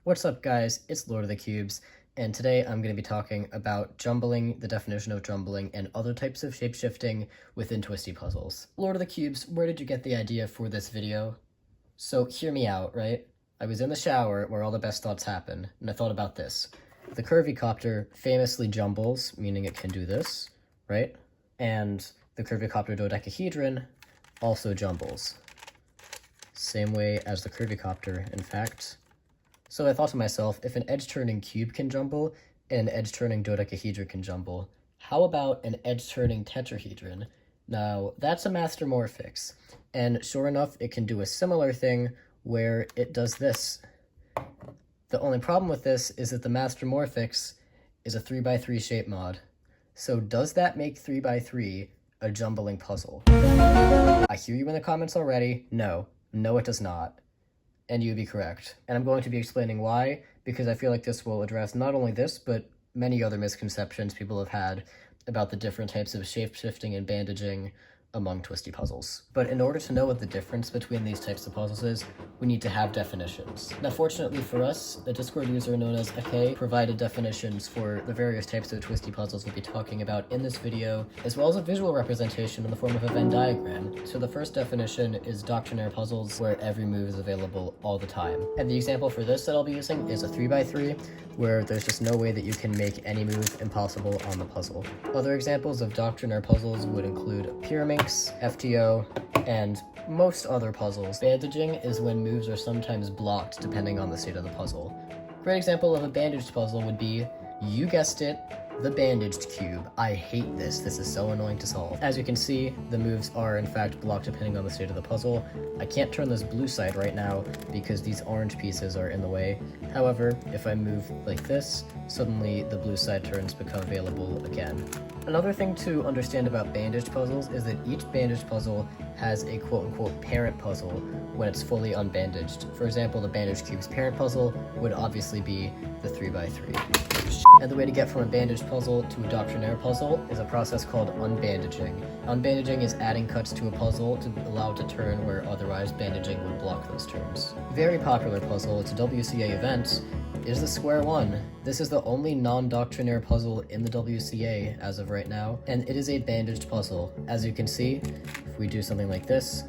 What's up guys, it's Lord of the Cubes, and today I'm going to be talking about jumbling, the definition of jumbling, and other types of shapeshifting within Twisty puzzles. Lord of the Cubes, where did you get the idea for this video? So hear me out, right? I was in the shower where all the best thoughts happen, and I thought about this. The curvy copter famously jumbles, meaning it can do this, right? And the curvy copter dodecahedron also jumbles. Same way as the curvy copter, in fact. So I thought to myself, if an edge-turning cube can jumble, and an edge-turning dodecahedron can jumble, how about an edge-turning tetrahedron? Now, that's a mastermorphix, and sure enough, it can do a similar thing where it does this. The only problem with this is that the mastermorphix is a 3x3 shape mod. So does that make 3x3 a jumbling puzzle? I hear you in the comments already. No, it does not. And you'd be correct. And I'm going to be explaining why, because I feel like this will address not only this, but many other misconceptions people have had about the different types of shape-shifting and bandaging among Twisty puzzles. But in order to know what the difference between these types of puzzles is, we need to have definitions. Now, fortunately for us, a Discord user known as Ake provided definitions for the various types of Twisty puzzles we'll be talking about in this video, as well as a visual representation in the form of a Venn diagram. So the first definition is Doctrinaire puzzles, where every move is available all the time. And the example for this that I'll be using is a 3x3, where there's just no way that you can make any move impossible on the puzzle. Other examples of Doctrinaire puzzles would include Pyraminx, FTO, and most other puzzles. Bandaging is when moves are sometimes blocked depending on the state of the puzzle. Great example of a bandaged puzzle would be, you guessed it, the bandaged cube. I hate this. This is so annoying to solve. As you can see, the moves are in fact blocked depending on the state of the puzzle. I can't turn this blue side right now because these orange pieces are in the way. However, if I move like this, suddenly the blue side turns become available again. Another thing to understand about bandaged puzzles is that each bandaged puzzle has a quote-unquote parent puzzle when it's fully unbandaged. For example, the bandaged cube's parent puzzle would obviously be the 3x3. And the way to get from a bandaged puzzle to a Doctrinaire puzzle is a process called unbandaging. Unbandaging is adding cuts to a puzzle to allow it to turn where otherwise bandaging would block those turns. Very popular puzzle, it's a WCA event, is the square one. This is the only non-Doctrinaire puzzle in the WCA as of right now, and it is a bandaged puzzle. As you can see, if we do something like this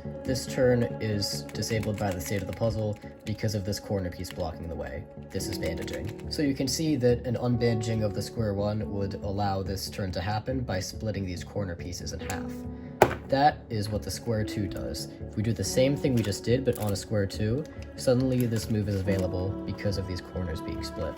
turn is disabled by the state of the puzzle because of this corner piece blocking the way. This is bandaging. So you can see that an unbandaging of the square one would allow this turn to happen by splitting these corner pieces in half. That is what the square 2 does. If we do the same thing we just did, but on a square 2, suddenly this move is available because of these corners being split.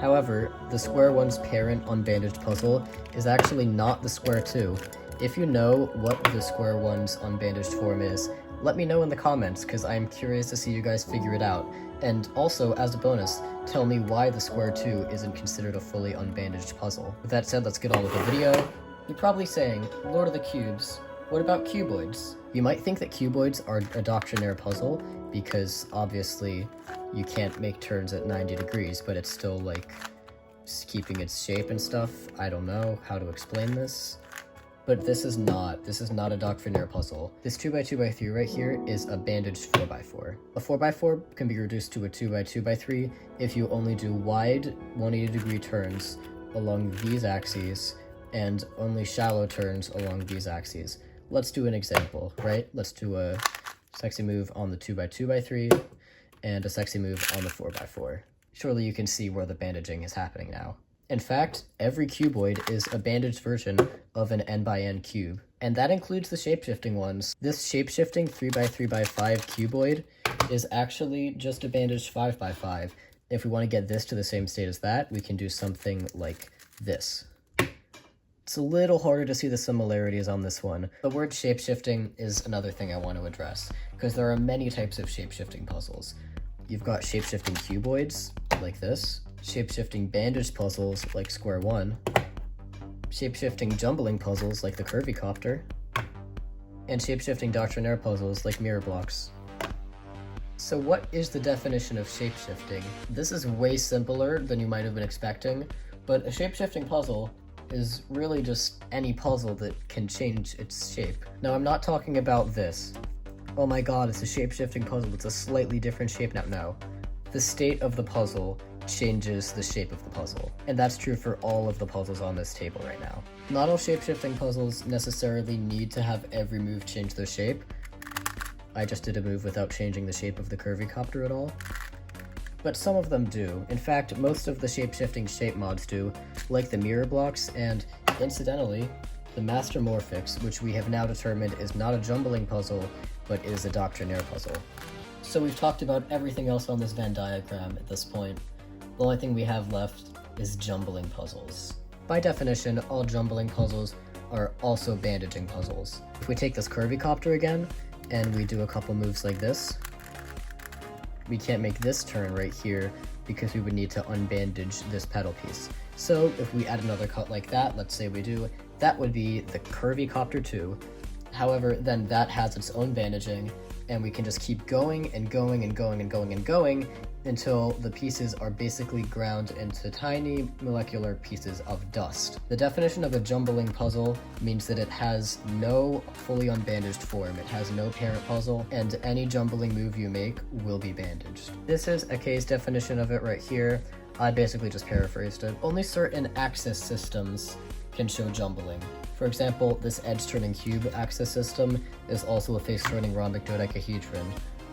However, the square 1's parent unbandaged puzzle is actually not the square 2. If you know what the square 1's unbandaged form is, let me know in the comments, because I'm curious to see you guys figure it out. And also, as a bonus, tell me why the square 2 isn't considered a fully unbandaged puzzle. With that said, let's get on with the video. You're probably saying, Lord of the Cubes, what about cuboids? You might think that cuboids are a Doctrinaire puzzle, because obviously you can't make turns at 90 degrees, but it's still like keeping its shape and stuff. I don't know how to explain this. But this is not a Doctrinaire puzzle. This 2x2x3 right here is a bandaged 4x4. A 4x4 can be reduced to a 2x2x3 if you only do wide 180 degree turns along these axes and only shallow turns along these axes. Let's do an example, right? Let's do a sexy move on the 2x2x3 and a sexy move on the 4x4. Surely you can see where the bandaging is happening now. In fact, every cuboid is a bandaged version of an n×n cube, and that includes the shapeshifting ones. This shapeshifting 3x3x5 cuboid is actually just a bandaged 5x5. If we want to get this to the same state as that, we can do something like this. It's a little harder to see the similarities on this one. The word shapeshifting is another thing I want to address, because there are many types of shapeshifting puzzles. You've got shapeshifting cuboids, like this, shapeshifting bandaged puzzles, like square 1, shapeshifting jumbling puzzles, like the curvy copter, and shapeshifting Doctrinaire puzzles, like mirror blocks. So what is the definition of shapeshifting? This is way simpler than you might have been expecting, but a shapeshifting puzzle is really just any puzzle that can change its shape. Now, I'm not talking about this. Oh my god, it's a shape-shifting puzzle, it's a slightly different shape now. No. the state of the puzzle changes the shape of the puzzle. And that's true for all of the puzzles on this table right now. Not all shape-shifting puzzles necessarily need to have every move change their shape. I just did a move without changing the shape of the curvy copter at all. But some of them do. In fact, most of the shape-shifting shape mods do, like the mirror blocks, and incidentally, the Master Morphix, which we have now determined is not a jumbling puzzle, but is a Doctrinaire puzzle. So we've talked about everything else on this Venn diagram at this point. The only thing we have left is jumbling puzzles. By definition, all jumbling puzzles are also bandaging puzzles. If we take this curvy copter again, and we do a couple moves like this, we can't make this turn right here because we would need to unbandage this pedal piece. So if we add another cut like that, let's say we do, that would be the curvy copter 2. However, then that has its own bandaging, and we can just keep going and going and going and going and going until the pieces are basically ground into tiny molecular pieces of dust. The definition of a jumbling puzzle means that it has no fully unbandaged form, it has no parent puzzle, and any jumbling move you make will be bandaged. This is a case definition of it right here. I basically just paraphrased it. Only certain axis systems can show jumbling. For example, this edge-turning cube axis system is also a face-turning rhombic dodecahedron.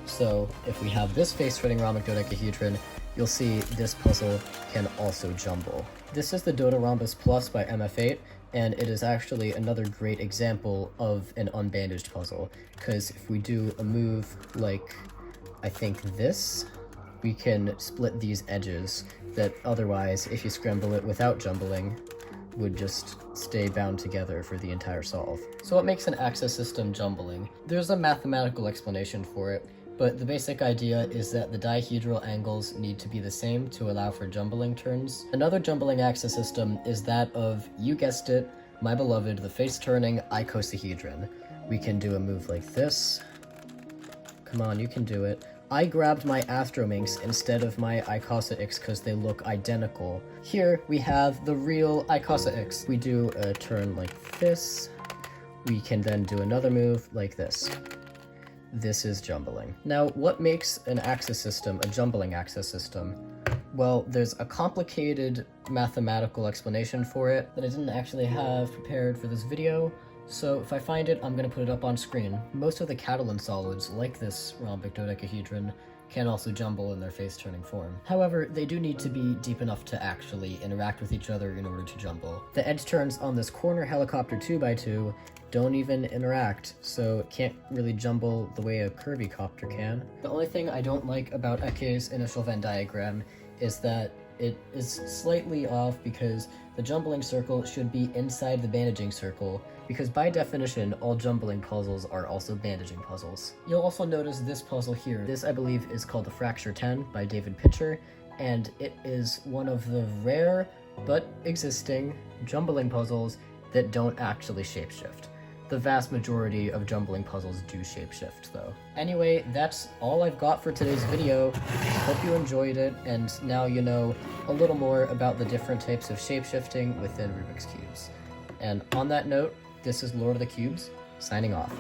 So if we have this face-turning rhombic dodecahedron, you'll see this puzzle can also jumble. This is the Dodorhombus Plus by MF8, and it is actually another great example of an unbandaged puzzle, because if we do a move like, I think this, we can split these edges that otherwise, if you scramble it without jumbling, would just stay bound together for the entire solve. So what makes an axis system jumbling? There's a mathematical explanation for it, but the basic idea is that the dihedral angles need to be the same to allow for jumbling turns. Another jumbling axis system is that of, you guessed it, my beloved, the face-turning icosahedron. We can do a move like this. Come on, you can do it. I grabbed my Astrominx instead of my Icosahix because they look identical. Here we have the real Icosahix. We do a turn like this. We can then do another move like this. This is jumbling. Now, what makes an axis system a jumbling axis system? Well, there's a complicated mathematical explanation for it that I didn't actually have prepared for this video. So if I find it, I'm going to put it up on screen. Most of the Catalan solids, like this rhombic dodecahedron, can also jumble in their face-turning form. However, they do need to be deep enough to actually interact with each other in order to jumble. The edge turns on this corner helicopter 2x2 don't even interact, so it can't really jumble the way a curvy copter can. The only thing I don't like about Eke's initial Venn diagram is that it is slightly off because the jumbling circle should be inside the bandaging circle, because by definition, all jumbling puzzles are also bandaging puzzles. You'll also notice this puzzle here. This, I believe, is called the Fracture 10 by David Pitcher, and it is one of the rare but existing jumbling puzzles that don't actually shapeshift. The vast majority of jumbling puzzles do shapeshift, though. Anyway, that's all I've got for today's video. Hope you enjoyed it, and now you know a little more about the different types of shapeshifting within Rubik's Cubes. And on that note, this is Lord of the Cubes, signing off.